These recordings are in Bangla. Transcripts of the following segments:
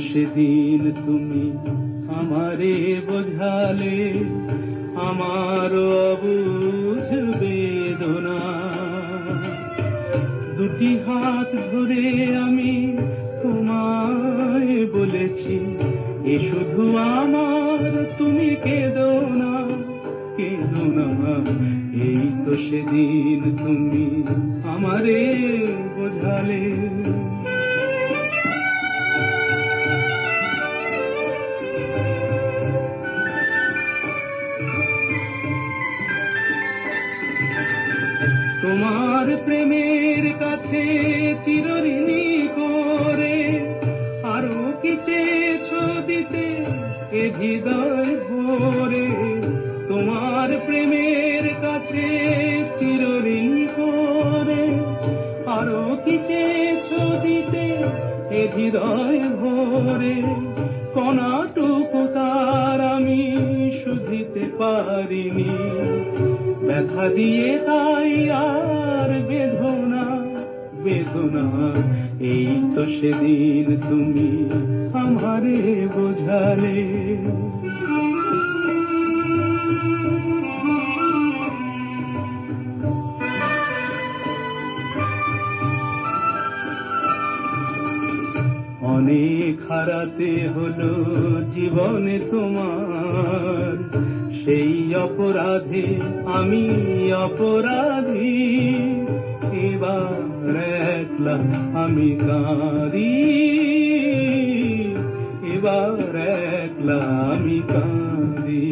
সেদিন তুমি আমারে বোঝালে আমার অবুঝ বেদনা। দুটি হাত ধরে আমি তোমায় বলেছি, এ শুধু আমার, তুমি কেঁদো না, কেঁদো না। এই তো সেদিন তুমি আমারে বোঝালে। তোমার প্রেমের কাছে চিরঋণী করে আরো কি চেয়েছো দিতে এ হৃদয় ভরে। তোমার প্রেমের কাছে চিরঋণী করে আরো কি চেয়েছো দিতে এ হৃদয় ভরে। কণাটুকু তার আমি শুধিতে পারিনি, ব্যথা দিয়ে তাই আর বেদনা বেদনা। এই তো সেদিন তুমি আমারে বোঝালে। অনেক হারাতে হলো জীবনে তোমার, সেই অপরাধে আমি অপরাধী। এবার একলা আমি কাঁদি, এবার একলা আমি কাঁদি।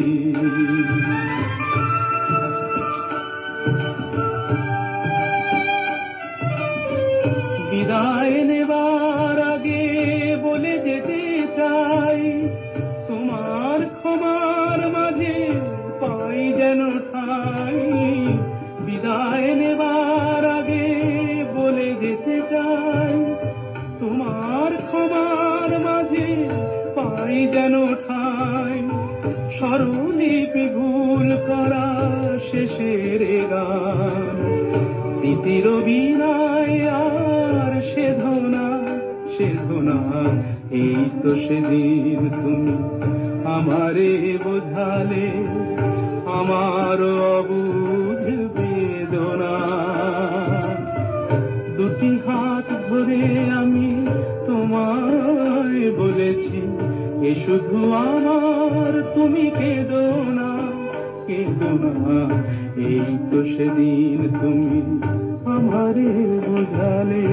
বিদায় নেবার আগে বলে যেতে চাই, তোমার ক্ষমার মাঝে পাই যেন ঠাই। বিদায় নেবার আগে বলে যেতে চাই, তোমার ক্ষমার মাঝে পাই যেন ঠাই। স্বরলিপি ভুল করা শেষের গান, স্মৃতির বিনায় আর সেধনা সেধনা। এই তো সেদিন তুমি আমারে বোঝালে আমার অবুঝ বেদনা। দুটি হাত ধরে আমি তোমায় বলেছি, এ শুধু আমার, তুমি কেঁদো না, কেঁদো না। এই তো সেদিন তুমি আমারে বোঝালে।